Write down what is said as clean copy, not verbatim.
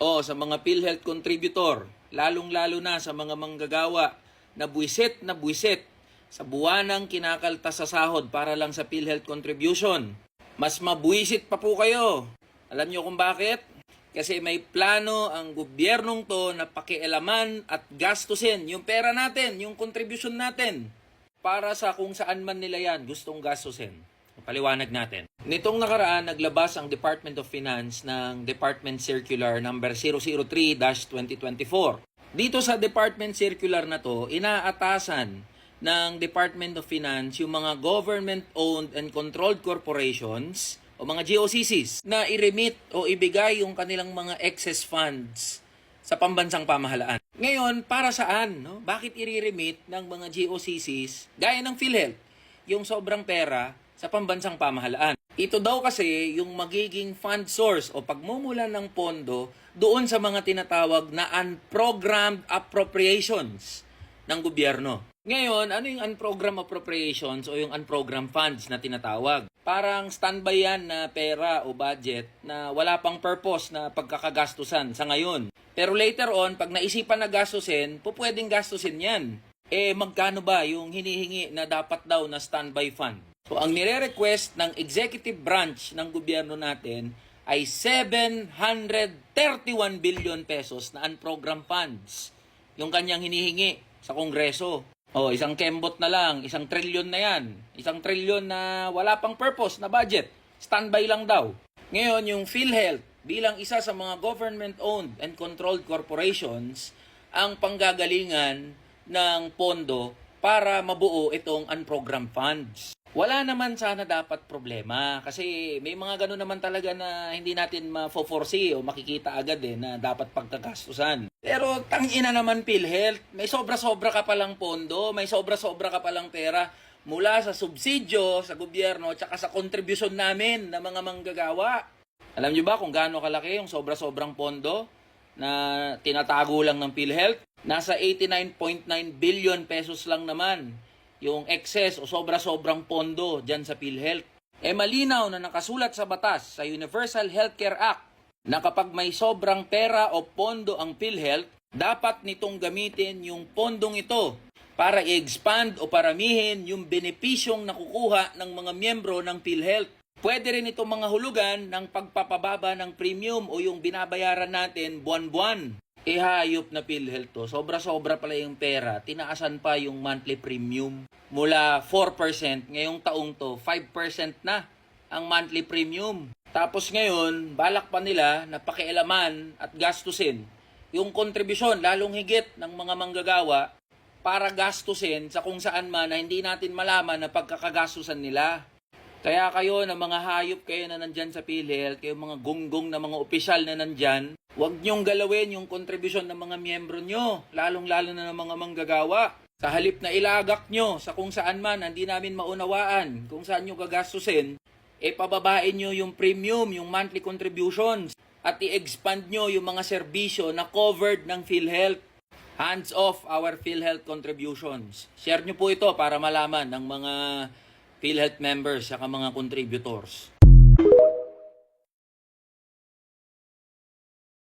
O sa mga PhilHealth contributor, lalong-lalo na sa mga manggagawa na buwisit sa buwanang kinakaltas sa sahod para lang sa PhilHealth contribution. Mas mabuwisit pa po kayo. Alam niyo kung bakit? Kasi may plano ang gobyernong to na pakialaman at gastusin yung pera natin, yung contribution natin, para sa kung saan man nila yan gustong gastusin. Paliwanag natin. Nitong nakaraan, naglabas ang Department of Finance ng Department Circular number 003-2024. Dito sa Department Circular na to, inaatasan ng Department of Finance yung mga government-owned and controlled corporations o mga GOCCs na i-remit o ibigay yung kanilang mga excess funds sa pambansang pamahalaan. Ngayon, para saan? No? Bakit i-remit ng mga GOCCs gaya ng PhilHealth yung sobrang pera sa pambansang pamahalaan? Ito daw kasi yung magiging fund source o pagmumulan ng pondo doon sa mga tinatawag na unprogrammed appropriations ng gobyerno. Ngayon, ano yung unprogrammed appropriations o yung unprogrammed funds na tinatawag? Parang standby yan na pera o budget na wala pang purpose na pagkakagastusan sa ngayon. Pero later on, pag naisipan na gastusin, pwedeng gastusin yan. Magkano ba yung hinihingi na dapat daw na standby fund? So, ang nire-request ng executive branch ng gobyerno natin ay 731 billion pesos na unprogrammed funds. Yung kanyang hinihingi sa Kongreso. Isang kembot na lang, 1 trilyon na yan. 1 trilyon na wala pang purpose na budget. Standby lang daw. Ngayon, yung PhilHealth bilang isa sa mga government-owned and controlled corporations ang panggagalingan ng pondo para mabuo itong unprogrammed funds. Wala naman sana dapat problema kasi may mga gano'n naman talaga na hindi natin ma-foresee o makikita agad na dapat pagkagastusan. Pero tangina naman PhilHealth, may sobra-sobra ka palang pondo, may sobra-sobra ka palang pera mula sa subsidyo sa gobyerno tsaka sa kontribusyon namin na mga manggagawa. Alam niyo ba kung gaano kalaki yung sobra-sobrang pondo na tinatago lang ng PhilHealth? Nasa 89.9 billion pesos lang naman yung excess o sobra-sobrang pondo dyan sa PhilHealth. Malinaw na nakasulat sa batas sa Universal Healthcare Act na kapag may sobrang pera o pondo ang PhilHealth, dapat nitong gamitin yung pondong ito para i-expand o paramihin yung benepisyong nakukuha ng mga miyembro ng PhilHealth. Pwede rin itong mga hulugan ng pagpapababa ng premium o yung binabayaran natin buwan-buwan. Hayop na PhilHealth to. Sobra-sobra pala yung pera. Tinaasan pa yung monthly premium. Mula 4%, ngayong taong to, 5% na ang monthly premium. Tapos ngayon, balak pa nila na pakialaman at gastusin yung kontribusyon, lalong higit ng mga manggagawa para gastusin sa kung saan man na hindi natin malaman na pagkakagastusan nila. Kaya kayo na mga hayop kayo na nandyan sa PhilHealth, kayo mga gonggong na mga opisyal na nandyan, huwag nyong galawin yung kontribusyon ng mga miyembro nyo, lalong-lalo na ng mga manggagawa. Sa halip na ilagak nyo sa kung saan man, hindi namin maunawaan kung saan nyo gagastusin, pababain nyo yung premium, yung monthly contributions, at i-expand nyo yung mga serbisyo na covered ng PhilHealth. Hands off our PhilHealth contributions. Share nyo po ito para malaman ng mga PhilHealth members at mga contributors.